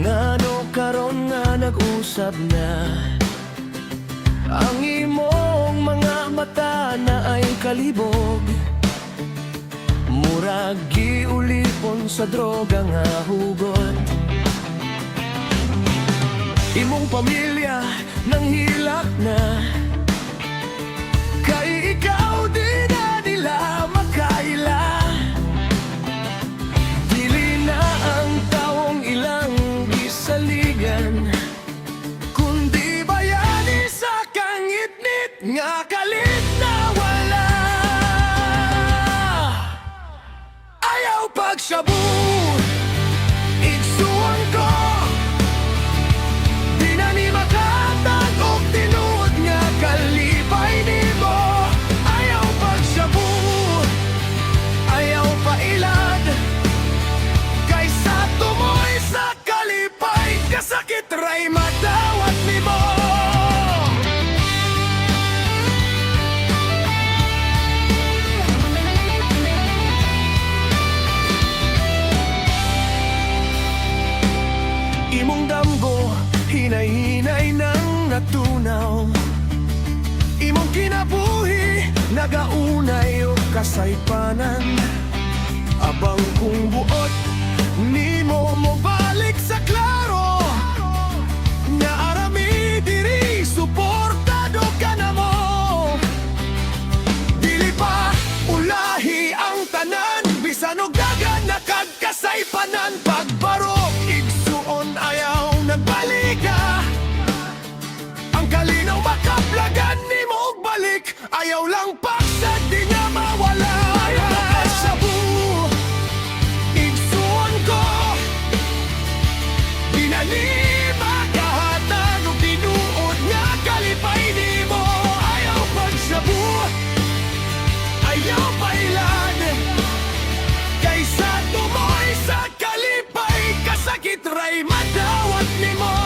Ngano karon nga nag-usab na ang imong mga mata na ay kalibog, murag giulipon sa droga nga hugot. Imong pamilya nang hilak na, kay ikaw di na nila makaila. Dili na ang taong ilang gisaligan, kundi bayani sa kangitnit nga kalit na wala. Ayaw pagshabu, igsuon ko, di na ni makatag og tinuod nga kalipay nimo. Ayaw pagshabu, ayaw pailad, kaysa tumoy sa kalipay, kasakit ray madawat nimo. Imong damgo, hinay-hinay nang natunaw. Imong kinabuhi, nagaunay o kasaypanan. Abang kung buot, nimo mo balik sa klaro. Naarami diri, suportado ka na mo. Dili pa ulahi ang tanan, bisan og dagan nakagkasaypanan. Pagbarok, igsuon ayaw nagbalika. Ang kalinaw makaplagan nimo og balik, ayaw lang pagsad di nga mawala. Ayaw pasabu, igsuon ko, di na ni makahatag og tinuod nga kalipay nimo. Ayaw pagsabu, ayaw pailad, kaysa tumoy sa kalipay, kasakit ray madawat nimo.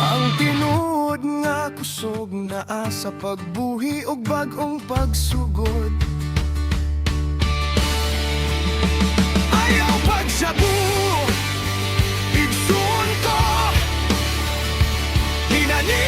Ang tinuod nga kusog naa sa pagbuhi og bag-ong pagsugod. Ayaw pagshabu, igsuon ko, di na ni